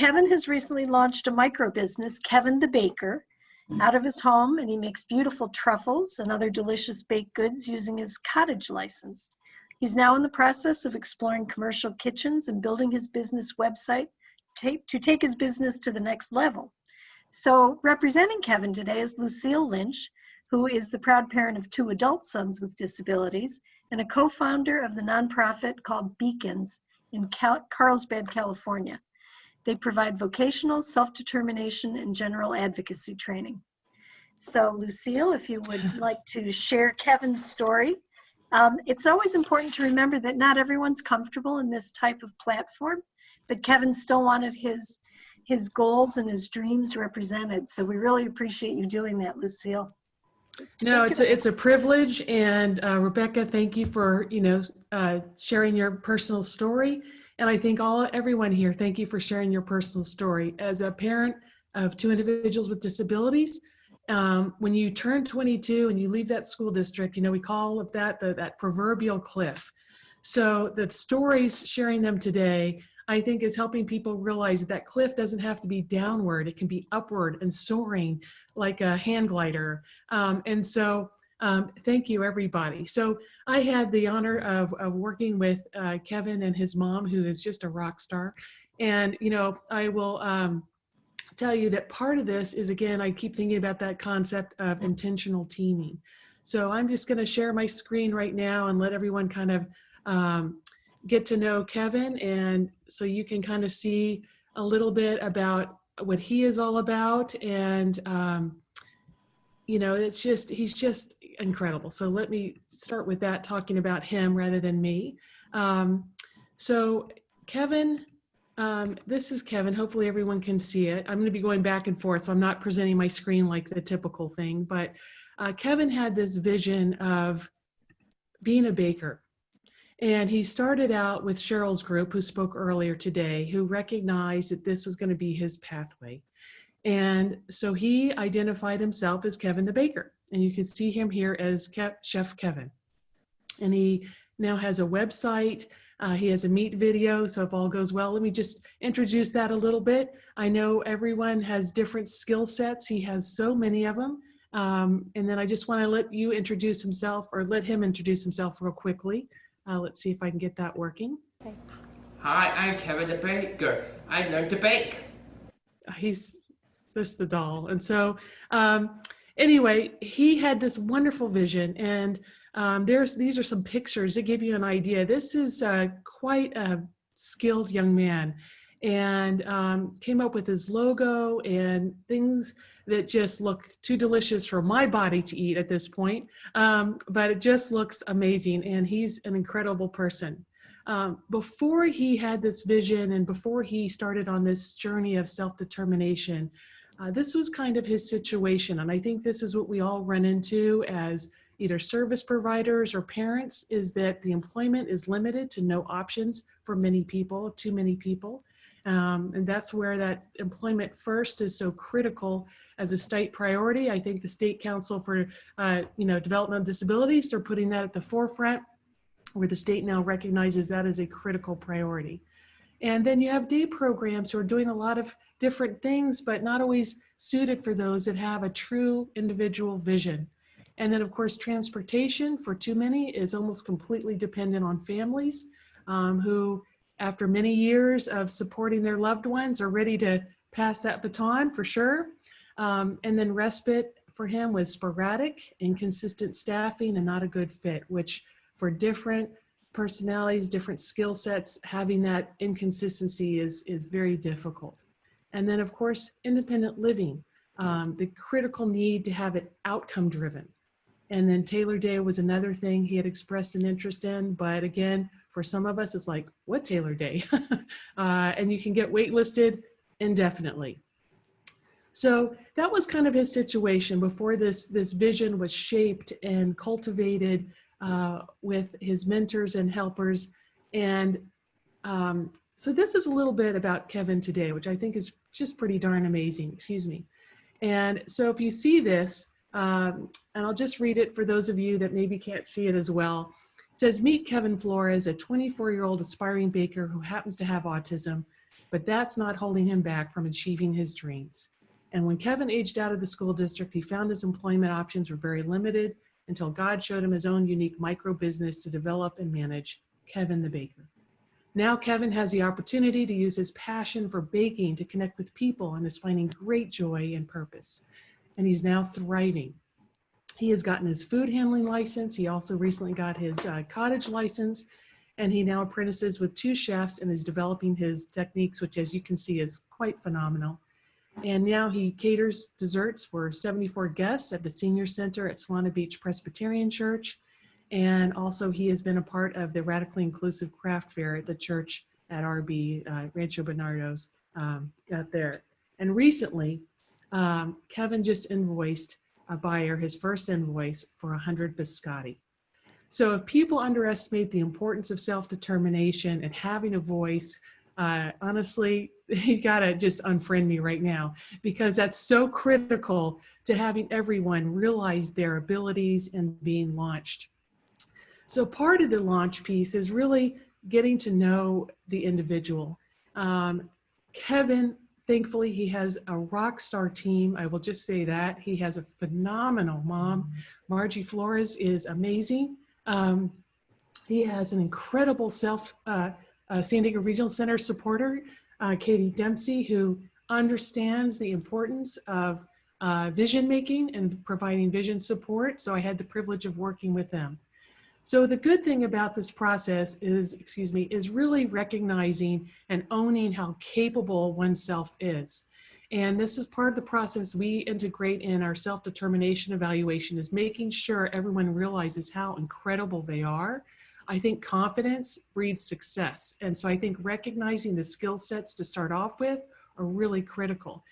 Kevin has recently launched a micro business, Kevin the Baker, out of his home, and he makes beautiful truffles and other delicious baked goods using his cottage license. He's now in the process of exploring commercial kitchens and building his business website to take his business to the next level. So representing Kevin today is Lucille Lynch, who is the proud parent of 2 adult sons with disabilities and a co-founder of the nonprofit called Beacons in Carlsbad, California. They provide vocational, self-determination, and general advocacy training. So Lucille, if you would like to share Kevin's story. It's always important to remember that not everyone's comfortable in this type of platform, but Kevin still wanted his goals and his dreams represented. So we really appreciate you doing that, Lucille. No, it's a privilege, and Rebecca, thank you for sharing your personal story. And I think everyone here, thank you for sharing your personal story. As a parent of 2 individuals with disabilities, when you turn 22 and you leave that school district, we call that that proverbial cliff. So the stories, sharing them today, I think is helping people realize that cliff doesn't have to be downward. It can be upward and soaring like a hang glider. Thank you, everybody. So I had the honor of working with Kevin and his mom, who is just a rock star. And, I will tell you that part of this is, again, I keep thinking about that concept of intentional teaming. So I'm just going to share my screen right now and let everyone kind of get to know Kevin, and so you can kind of see a little bit about what he is all about. And he's just incredible. So let me start with that, talking about him rather than me. So Kevin, this is Kevin. Hopefully everyone can see it. I'm going to be going back and forth, so I'm not presenting my screen like the typical thing, but Kevin had this vision of being a baker. And he started out with Cheryl's group, who spoke earlier today, who recognized that this was going to be his pathway. And so he identified himself as Kevin the Baker. And you can see him here as Chef Kevin. And he now has a website. He has a meat video. So if all goes well, let me just introduce that a little bit. I know everyone has different skill sets. He has so many of them. And then I just want to let him introduce himself real quickly. Let's see if I can get that working. Okay. Hi, I'm Kevin the Baker. I learned to bake. He's just a doll. And so anyway, he had this wonderful vision, and these are some pictures to give you an idea. This is quite a skilled young man, and came up with his logo and things that just look too delicious for my body to eat at this point. But it just looks amazing, and he's an incredible person. Before he had this vision and before he started on this journey of self-determination, this was kind of his situation. And I think this is what we all run into as either service providers or parents, is that the employment is limited to no options for many people, too many people. And that's where that employment first is so critical as a state priority. I think the State Council for Development of Disabilities, they're putting that at the forefront, where the state now recognizes that as a critical priority. And then you have day programs who are doing a lot of different things, but not always suited for those that have a true individual vision. And then of course, transportation for too many is almost completely dependent on families who, after many years of supporting their loved ones, are ready to pass that baton for sure. And then respite for him was sporadic, inconsistent staffing, and not a good fit, which for different personalities, different skill sets, having that inconsistency is very difficult. And then of course, independent living, the critical need to have it outcome driven. And then Taylor Day was another thing he had expressed an interest in, but again, for some of us, it's like, what Taylor Day? And you can get waitlisted indefinitely. So that was kind of his situation before this vision was shaped and cultivated with his mentors and helpers. And so this is a little bit about Kevin today, which I think is just pretty darn amazing, excuse me. And so if you see this, and I'll just read it for those of you that maybe can't see it as well. It says, meet Kevin Flores, a 24-year-old aspiring baker who happens to have autism. but that's not holding him back from achieving his dreams. And when Kevin aged out of the school district, he found his employment options were very limited until God showed him his own unique micro business to develop and manage, Kevin the Baker. Now Kevin has the opportunity to use his passion for baking to connect with people and is finding great joy and purpose. And he's now thriving. He has gotten his food handling license. He also recently got his cottage license, and he now apprentices with 2 chefs and is developing his techniques, which as you can see is quite phenomenal. And now he caters desserts for 74 guests at the Senior Center at Solana Beach Presbyterian Church. And also he has been a part of the Radically Inclusive Craft Fair at the church at RB, Rancho Bernardo's out there. And recently, Kevin just invoiced a buyer his first invoice for 100 biscotti. So if people underestimate the importance of self-determination and having a voice, honestly, you gotta just unfriend me right now, because that's so critical to having everyone realize their abilities and being launched. So part of the launch piece is really getting to know the individual. Kevin, thankfully, he has a rock star team. I will just say that. He has a phenomenal mom. Margie Flores is amazing. He has an incredible San Diego Regional Center supporter, Katie Dempsey, who understands the importance of vision making and providing vision support. So I had the privilege of working with them. So the good thing about this process is, is really recognizing and owning how capable oneself is. And this is part of the process we integrate in our self-determination evaluation, is making sure everyone realizes how incredible they are. I think confidence breeds success. And so I think recognizing the skill sets to start off with are really critical.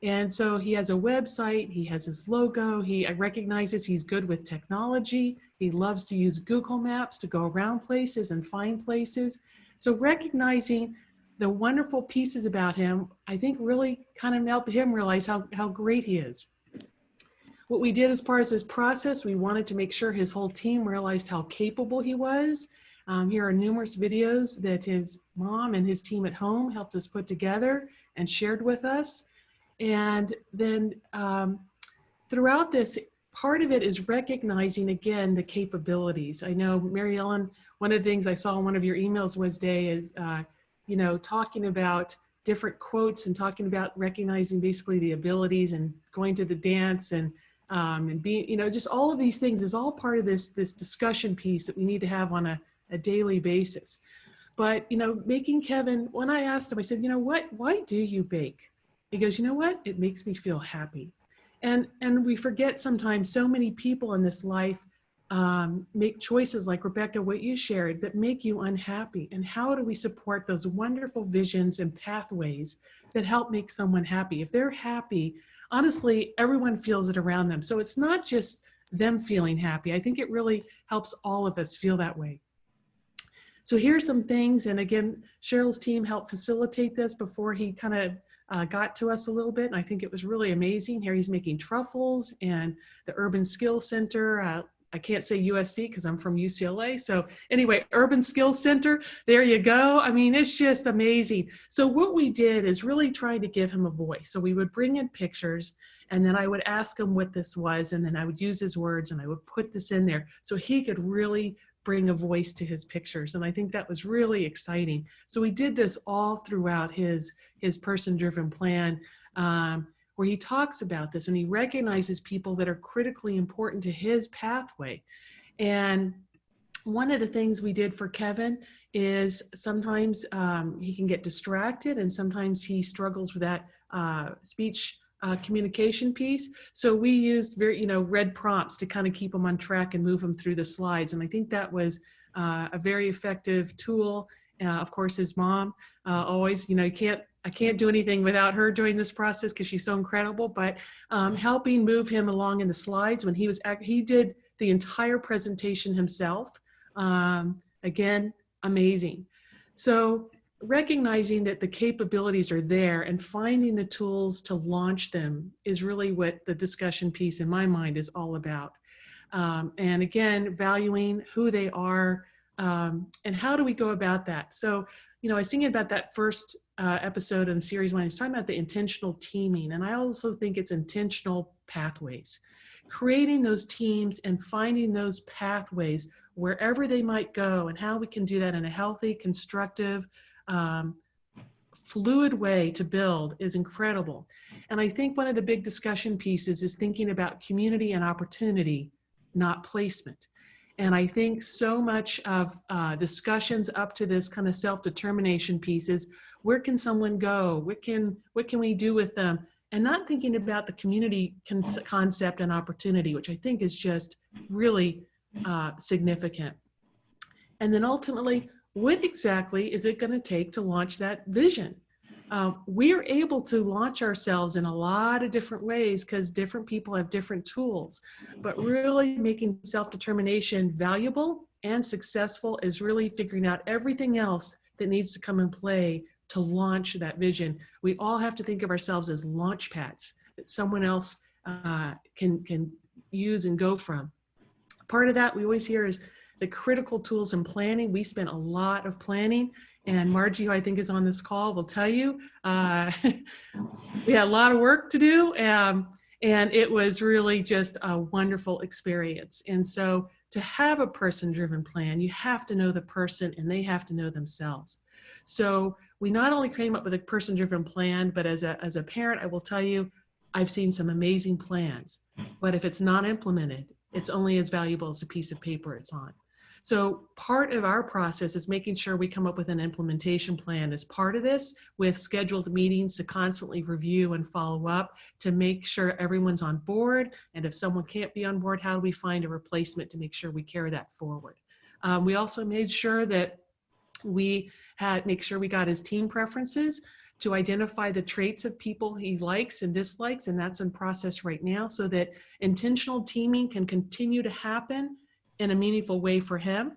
And so he has a website, he has his logo, he recognizes he's good with technology, he loves to use Google Maps to go around places and find places. So recognizing the wonderful pieces about him, I think really kind of helped him realize how great he is. What we did as part of this process, we wanted to make sure his whole team realized how capable he was. Here are numerous videos that his mom and his team at home helped us put together and shared with us. And then throughout this, part of it is recognizing, again, the capabilities. I know, Mary Ellen, one of the things I saw in one of your emails Wednesday is, talking about different quotes and talking about recognizing basically the abilities and going to the dance and being, just all of these things is all part of this discussion piece that we need to have on a daily basis. But, making Kevin, when I asked him, I said, why do you bake? He goes, you know what? It makes me feel happy. And we forget sometimes so many people in this life make choices like, Rebecca, what you shared, that make you unhappy. And how do we support those wonderful visions and pathways that help make someone happy? If they're happy, honestly, everyone feels it around them. So it's not just them feeling happy. I think it really helps all of us feel that way. So here's some things, and again, Cheryl's team helped facilitate this before he kind of got to us a little bit, and I think it was really amazing. Here he's making truffles, and the Urban Skills Center, I can't say USC because I'm from UCLA. So anyway, Urban Skills Center, there you go. I mean, it's just amazing. So what we did is really try to give him a voice. So we would bring in pictures, and then I would ask him what this was, and then I would use his words, and I would put this in there so he could really bring a voice to his pictures. And I think that was really exciting. So we did this all throughout his person-driven plan, where he talks about this and he recognizes people that are critically important to his pathway. And one of the things we did for Kevin is sometimes he can get distracted, and sometimes he struggles with that speech communication piece. So we used red prompts to kind of keep him on track and move him through the slides. And I think that was a very effective tool. Of course, his mom always, I can't do anything without her during this process because she's so incredible, but helping move him along in the slides when he did the entire presentation himself. Again, amazing. So recognizing that the capabilities are there and finding the tools to launch them is really what the discussion piece in my mind is all about. And again, valuing who they are, and how do we go about that? So I was thinking about that first episode in series 1. He's talking about the intentional teaming. And I also think it's intentional pathways, creating those teams and finding those pathways wherever they might go, and how we can do that in a healthy, constructive, fluid way to build is incredible. And I think one of the big discussion pieces is thinking about community and opportunity, not placement. And I think so much of discussions up to this kind of self-determination piece is, where can someone go? What can we do with them? And not thinking about the community concept and opportunity, which I think is just really significant. And then ultimately, what exactly is it going to take to launch that vision? We are able to launch ourselves in a lot of different ways because different people have different tools, but really making self-determination valuable and successful is really figuring out everything else that needs to come in play to launch that vision. We all have to think of ourselves as launch pads that someone else can use and go from. Part of that we always hear is the critical tools in planning. We spent a lot of planning, and Margie, who I think is on this call, will tell you we had a lot of work to do, and it was really just a wonderful experience. And so to have a person-driven plan, you have to know the person and they have to know themselves. So we not only came up with a person-driven plan, but as a parent, I will tell you, I've seen some amazing plans, but if it's not implemented, it's only as valuable as the piece of paper it's on. So part of our process is making sure we come up with an implementation plan as part of this, with scheduled meetings to constantly review and follow up to make sure everyone's on board. And if someone can't be on board, how do we find a replacement to make sure we carry that forward? We also made sure that make sure we got his team preferences to identify the traits of people he likes and dislikes, and that's in process right now, so that intentional teaming can continue to happen in a meaningful way for him.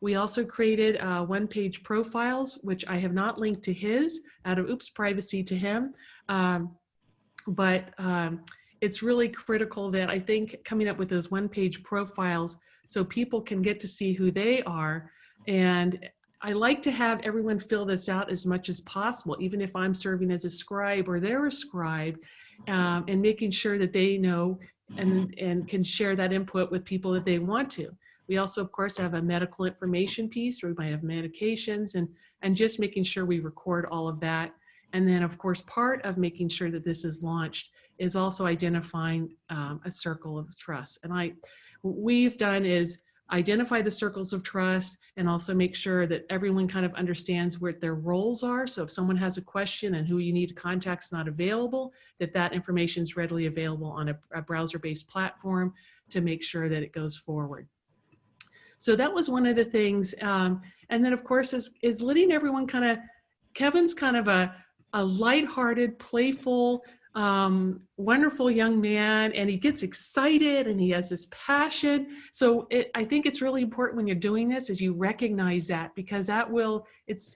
We also created one-page profiles, which I have not linked to his out of privacy to him. But it's really critical that I think coming up with those one-page profiles so people can get to see who they are. And I like to have everyone fill this out as much as possible, even if I'm serving as a scribe or they're a scribe, and making sure that they know and can share that input with people that they want to. We also, of course, have a medical information piece where we might have medications, and just making sure we record all of that. And then, of course, part of making sure that this is launched is also identifying a circle of trust. And what we've done is identify the circles of trust and also make sure that everyone kind of understands what their roles are. So if someone has a question and who you need to contact is not available, that information is readily available on a browser-based platform to make sure that it goes forward. So that was one of the things. And then, of course, is letting everyone Kevin's kind of a lighthearted, playful, wonderful young man, and he gets excited and he has this passion. So I think it's really important when you're doing this is you recognize that, because that will, if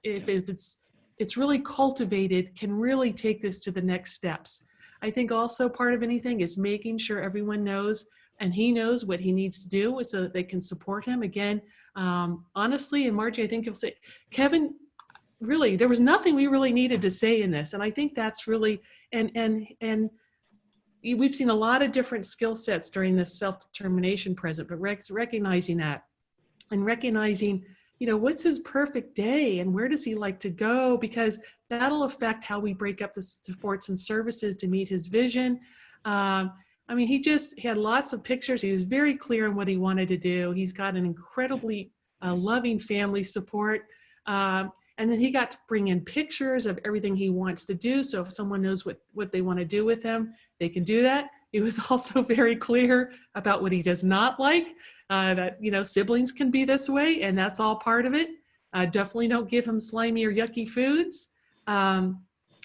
it's really cultivated, can really take this to the next steps. I think also part of anything is making sure everyone knows and he knows what he needs to do so that they can support him. Again, honestly, and Margie, I think you'll say, Kevin, really, there was nothing we really needed to say in this. And I think that's really, and we've seen a lot of different skill sets during this self-determination present, but recognizing that and recognizing, what's his perfect day and where does he like to go? Because that'll affect how we break up the supports and services to meet his vision. He had lots of pictures. He was very clear on what he wanted to do. He's got an incredibly loving family support. And then he got to bring in pictures of everything he wants to do. So if someone knows what they want to do with him, they can do that. He was also very clear about what he does not like, that, siblings can be this way, and that's all part of it. Definitely don't give him slimy or yucky foods. And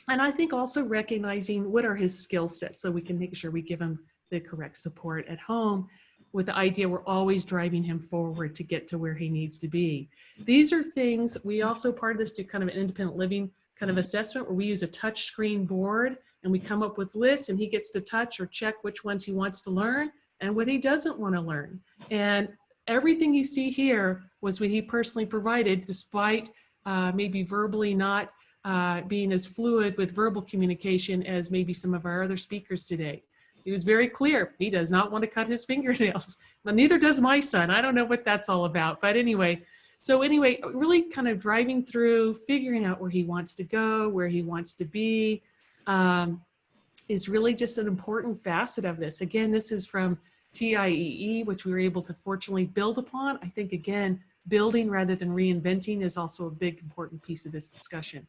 I think also recognizing what are his skill sets so we can make sure we give him the correct support at home, with the idea we're always driving him forward to get to where he needs to be. These are things, we also, part of this, do kind of an independent living kind of assessment where we use a touch screen board and we come up with lists, and he gets to touch or check which ones he wants to learn and what he doesn't want to learn. And everything you see here was what he personally provided, despite maybe verbally not being as fluid with verbal communication as maybe some of our other speakers today. He was very clear. He does not want to cut his fingernails. Well, neither does my son. I don't know what that's all about. But anyway, really kind of driving through, figuring out where he wants to go, where he wants to be, is really just an important facet of this. Again, this is from TIEE, which we were able to fortunately build upon. I think, again, building rather than reinventing is also a big important piece of this discussion.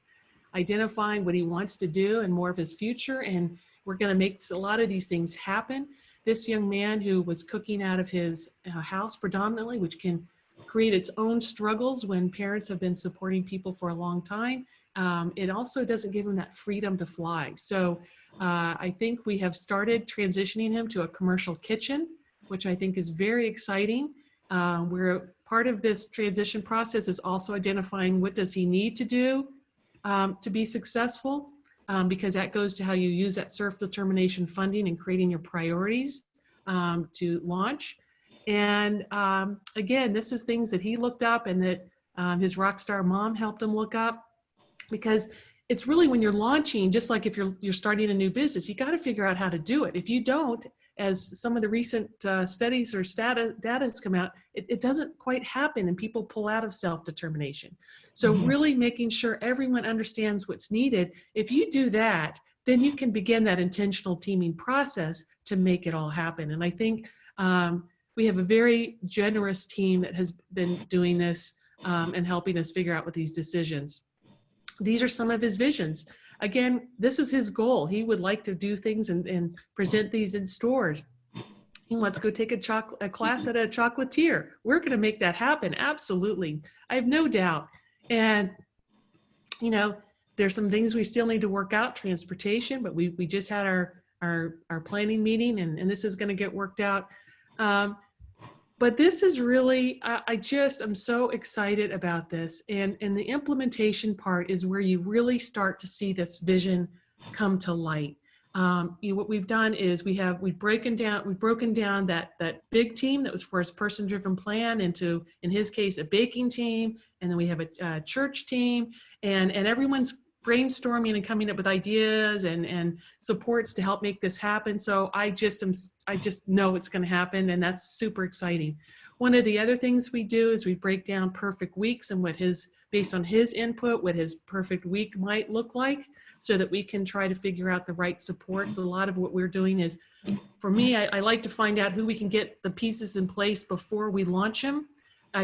Identifying what he wants to do and more of his future, and we're going to make a lot of these things happen. This young man who was cooking out of his house predominantly, which can create its own struggles when parents have been supporting people for a long time, it also doesn't give him that freedom to fly. So I think we have started transitioning him to a commercial kitchen, which I think is very exciting. Where part of this transition process is also identifying what does he need to do to be successful, because that goes to how you use that self-determination funding and creating your priorities to launch. And again, this is things that he looked up and that his rock star mom helped him look up, because it's really when you're launching, just like if you're starting a new business, you got to figure out how to do it. If you don't, as some of the recent studies or data has come out, it doesn't quite happen and people pull out of self-determination. So really making sure everyone understands what's needed. If you do that, then you can begin that intentional teaming process to make it all happen. And I think we have a very generous team that has been doing this and helping us figure out what these decisions. These are some of his visions. Again, this is his goal. He would like to do things and present these in stores. He wants to go take a class at a chocolatier. We're going to make that happen. Absolutely. I have no doubt. And, you know, there's some things we still need to work out, transportation, but we just had our planning meeting and this is going to get worked out. But this is really, I'm so excited about this. And the implementation part is where you really start to see this vision come to light. What we've done is we've broken down that big team that was for his person-driven plan into, in his case, a baking team. And then we have a church team and everyone's brainstorming and coming up with ideas and supports to help make this happen. So I just know it's going to happen, and that's super exciting. One of the other things we do is we break down perfect weeks and based on his input, what his perfect week might look like, so that we can try to figure out the right supports. A lot of what we're doing is, for me, I like to find out who we can get the pieces in place before we launch him.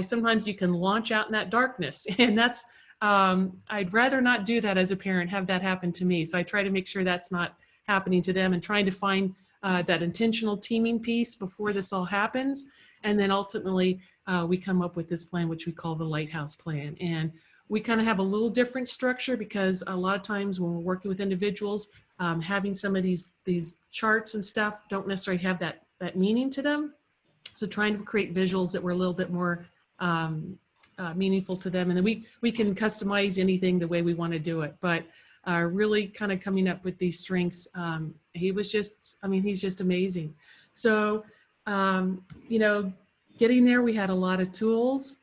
Sometimes you can launch out in that darkness, and that's, I'd rather not do that as a parent, have that happen to me. So I try to make sure that's not happening to them and trying to find that intentional teaming piece before this all happens. And then ultimately we come up with this plan, which we call the Lighthouse Plan. And we kind of have a little different structure because a lot of times when we're working with individuals, having some of these charts and stuff don't necessarily have that meaning to them. So trying to create visuals that were a little bit more meaningful to them. And then we can customize anything the way we want to do it. But really kind of coming up with these strengths. He's just amazing. So, getting there, we had a lot of tools,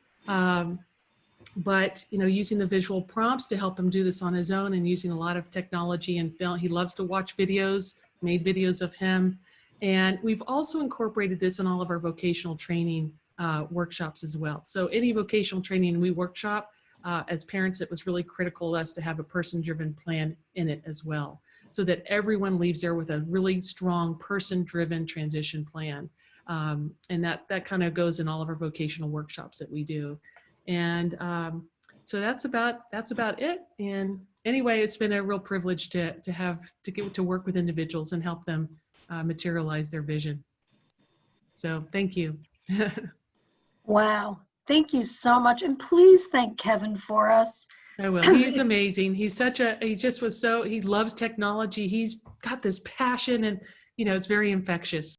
but, using the visual prompts to help him do this on his own and using a lot of technology and film. He loves to watch videos, made videos of him. And we've also incorporated this in all of our vocational training workshops as well. So any vocational training we workshop, as parents, it was really critical to us to have a person-driven plan in it as well, so that everyone leaves there with a really strong person-driven transition plan. And that kind of goes in all of our vocational workshops that we do. And so that's about it. And anyway, it's been a real privilege to get to work with individuals and help them materialize their vision. So thank you. Wow. Thank you so much. And please thank Kevin for us. I will. He's amazing. He loves technology. He's got this passion and, it's very infectious.